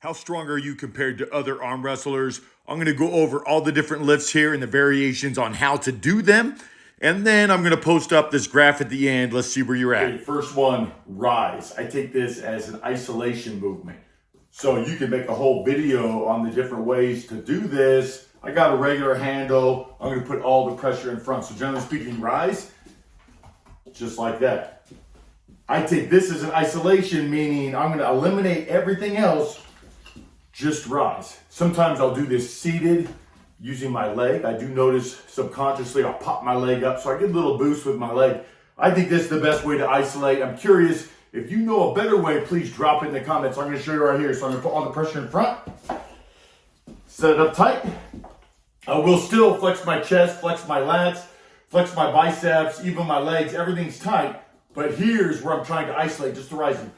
How strong are you compared to other arm wrestlers? I'm going to go over all the different lifts here and the variations on how to do them. And then I'm going to post up this graph at the end. Let's see where you're at. Okay, first one, rise. I take this as an isolation movement. So you can make a whole video on the different ways to do this. I got a regular handle. I'm going to put all the pressure in front. So generally speaking, rise, just like that. I take this as an isolation, meaning I'm going to eliminate everything else, just rise. Sometimes I'll do this seated using my leg. I do notice subconsciously I'll pop my leg up, so I get a little boost with my leg. I think this is the best way to isolate. I'm curious, if you know a better way, please drop it in the comments. I'm going to show you right here. So I'm going to put all the pressure in front, set it up tight. I will still flex my chest, flex my lats, flex my biceps, even my legs. Everything's tight. But here's where I'm trying to isolate, just the rising.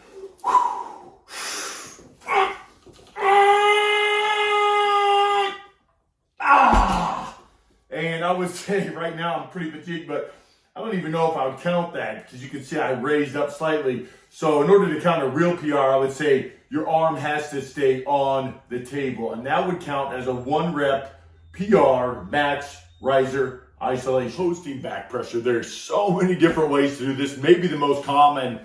And I would say right now I'm pretty fatigued, but I don't even know if I would count that because you can see I raised up slightly. So in order to count a real PR, I would say your arm has to stay on the table. And that would count as a 1 rep PR max riser isolation. Posting back pressure. There's so many different ways to do this. Maybe the most common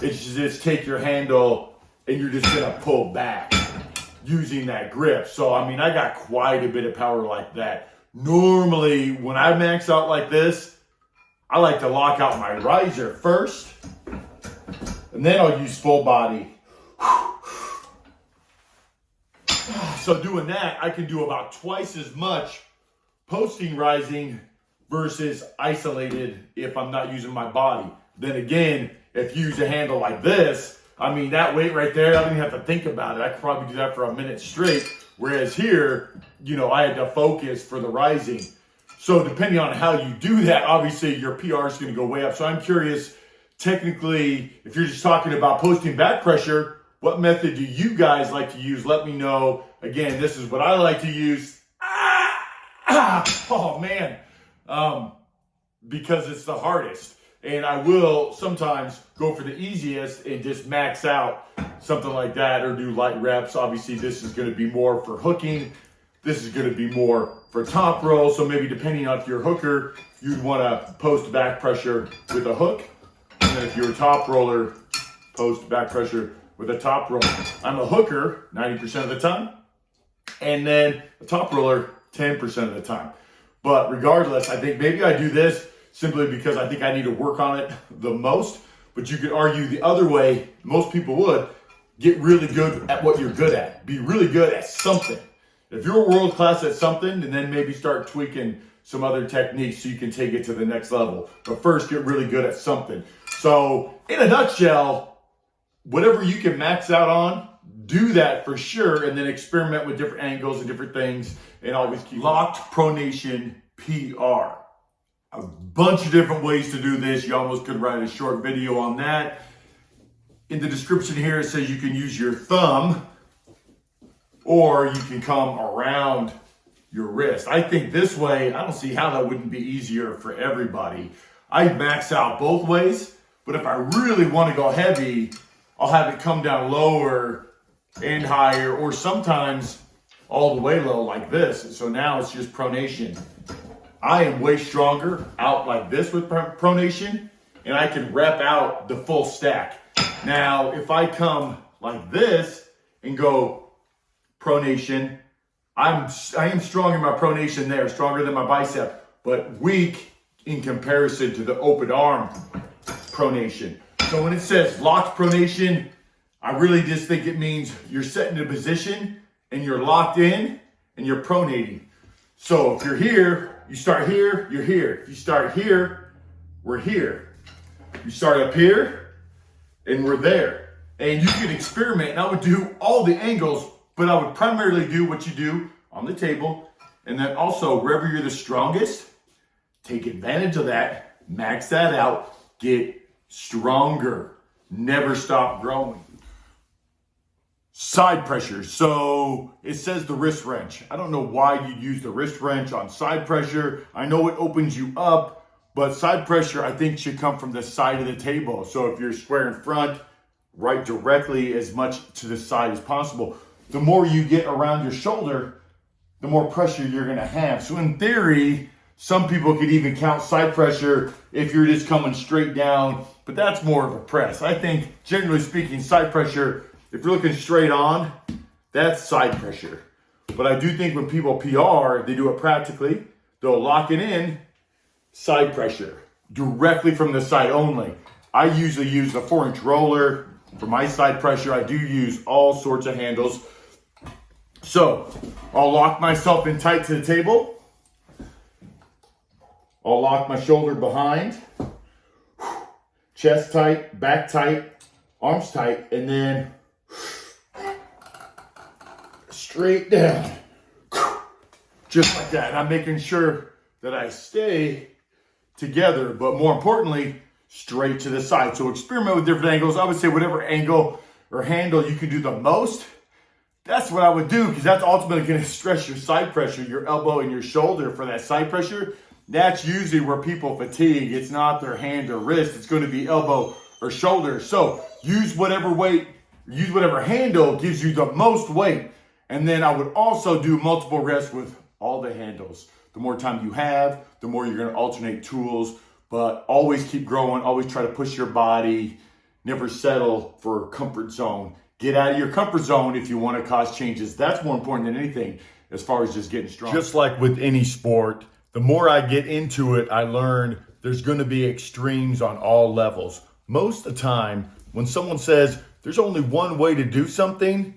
is to just take your handle and you're just gonna pull back using that grip. So I mean, I got quite a bit of power like that. Normally, when I max out like this, I like to lock out my riser first, and then I'll use full body. So doing that, I can do about twice as much posting rising versus isolated if I'm not using my body. Then again, if you use a handle like this, I mean, that weight right there, I don't even have to think about it. I could probably do that for a minute straight. Whereas here, you know, I had to focus for the rising. So depending on how you do that, obviously your PR is going to go way up. So I'm curious, technically, if you're just talking about posting back pressure, what method do you guys like to use? Let me know. Again, this is what I like to use. Oh man, because it's the hardest. And I will sometimes go for the easiest and just max out something like that or do light reps. Obviously, this is going to be more for hooking. This is going to be more for top roll. So maybe depending on if you're a hooker, you'd want to post back pressure with a hook. And then if you're a top roller, post back pressure with a top roll. I'm a hooker 90% of the time. And then a top roller 10% of the time. But regardless, I think maybe I do this simply because I think I need to work on it the most. But you could argue the other way, most people would, get really good at what you're good at. Be really good at something. If you're world class at something, and then maybe start tweaking some other techniques so you can take it to the next level. But first, get really good at something. So in a nutshell, whatever you can max out on, do that for sure, and then experiment with different angles and different things, and always keep locked pronation PR. A bunch of different ways to do this. You almost could write a short video on that. In the description here, it says you can use your thumb or you can come around your wrist. I think this way, I don't see how that wouldn't be easier for everybody. I max out both ways, but if I really want to go heavy, I'll have it come down lower and higher, or sometimes all the way low like this. So now it's just pronation. I am way stronger out like this with pronation, and I can rep out the full stack. Now, if I come like this and go pronation, I am strong in my pronation there, stronger than my bicep, but weak in comparison to the open arm pronation. So when it says locked pronation, I really just think it means you're set in a position and you're locked in and you're pronating. So if you're here, you start here, you're here. If you start here, we're here. You start up here, and we're there. And you can experiment, and I would do all the angles, but I would primarily do what you do on the table. And then also, wherever you're the strongest, take advantage of that, max that out, get stronger, never stop growing. Side pressure. So it says the wrist wrench. I don't know why you use the wrist wrench on side pressure. I know it opens you up, but side pressure I think should come from the side of the table. So if you're square in front, right directly as much to the side as possible. the more you get around your shoulder, the more pressure you're gonna have. So in theory, some people could even count side pressure if you're just coming straight down, but that's more of a press. I think, generally speaking, side pressure, if you're looking straight on, that's side pressure. But I do think when people PR, they do it practically, they'll lock it in, side pressure, directly from the side only. I usually use the 4-inch roller for my side pressure. I do use all sorts of handles. So I'll lock myself in tight to the table. I'll lock my shoulder behind, chest tight, back tight, arms tight, and then straight down. Just like that. I'm making sure that I stay together, but more importantly, straight to the side. So experiment with different angles. I would say whatever angle or handle you can do the most, that's what I would do, because that's ultimately going to stress your side pressure, your elbow and your shoulder for that side pressure. That's usually where people fatigue. It's not their hand or wrist. It's going to be elbow or shoulder. So use whatever weight, use whatever handle gives you the most weight. And then I would also do multiple reps with all the handles. The more time you have, the more you're going to alternate tools. But always keep growing. Always try to push your body. Never settle for comfort zone. Get out of your comfort zone if you want to cause changes. That's more important than anything as far as just getting strong. Just like with any sport, the more I get into it, I learn there's going to be extremes on all levels. Most of the time, when someone says there's only one way to do something,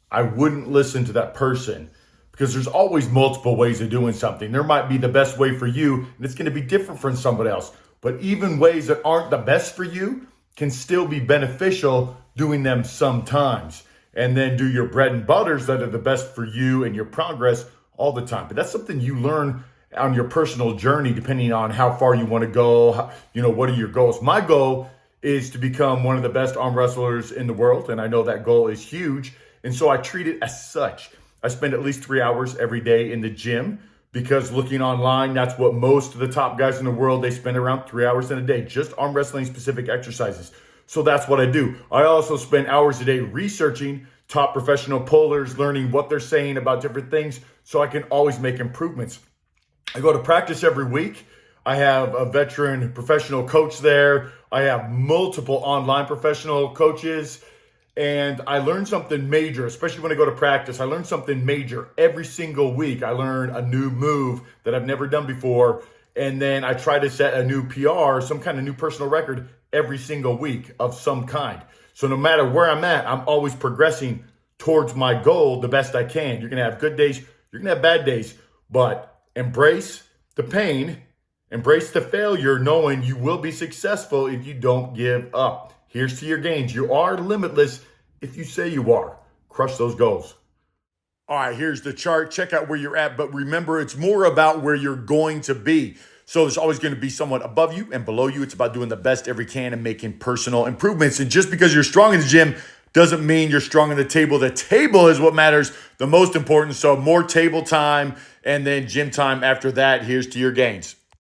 I wouldn't listen to that person, because there's always multiple ways of doing something. There might be the best way for you, and it's going to be different from somebody else. But even ways that aren't the best for you can still be beneficial doing them sometimes. And then do your bread and butters that are the best for you and your progress all the time. But that's something you learn on your personal journey, depending on how far you want to go, what are your goals. My goal is to become one of the best arm wrestlers in the world, and I know that goal is huge, and so I treat it as such. I spend at least 3 hours every day in the gym, because looking online, that's what most of the top guys in the world, they spend around 3 hours in a day, just arm wrestling specific exercises. So that's what I do. I also spend hours a day researching top professional pullers, learning what they're saying about different things, so I can always make improvements. I go to practice every week. I have a veteran professional coach there. I have multiple online professional coaches, and I learn something major, especially when I go to practice. I learn something major every single week. I learn a new move that I've never done before, and then I try to set a new PR, some kind of new personal record every single week of some kind. So no matter where I'm at, I'm always progressing towards my goal the best I can. You're going to have good days. You're going to have bad days, but embrace the pain, embrace the failure, knowing you will be successful if you don't give up. Here's to your gains. You are limitless if you say you are. Crush those goals. All right, here's the chart. Check out where you're at, but remember, it's more about where you're going to be. So there's always going to be someone above you and below you. It's about doing the best every can and making personal improvements. And just because you're strong in the gym doesn't mean you're strong on the table. The table is what matters the most important. So more table time and then gym time after that. Here's to your gains.